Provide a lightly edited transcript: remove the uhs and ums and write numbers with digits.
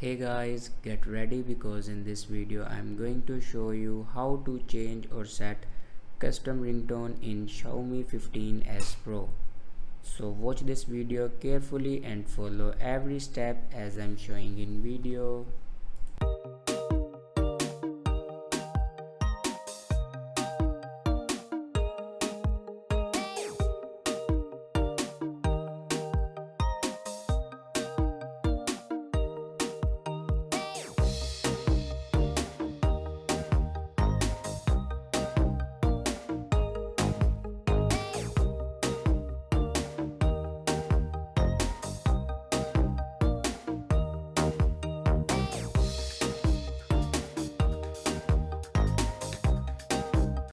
Hey guys, get ready because in this video I am going to show you how to change or set custom ringtone in Xiaomi 15s Pro. So watch this video carefully and follow every step as I am showing in video.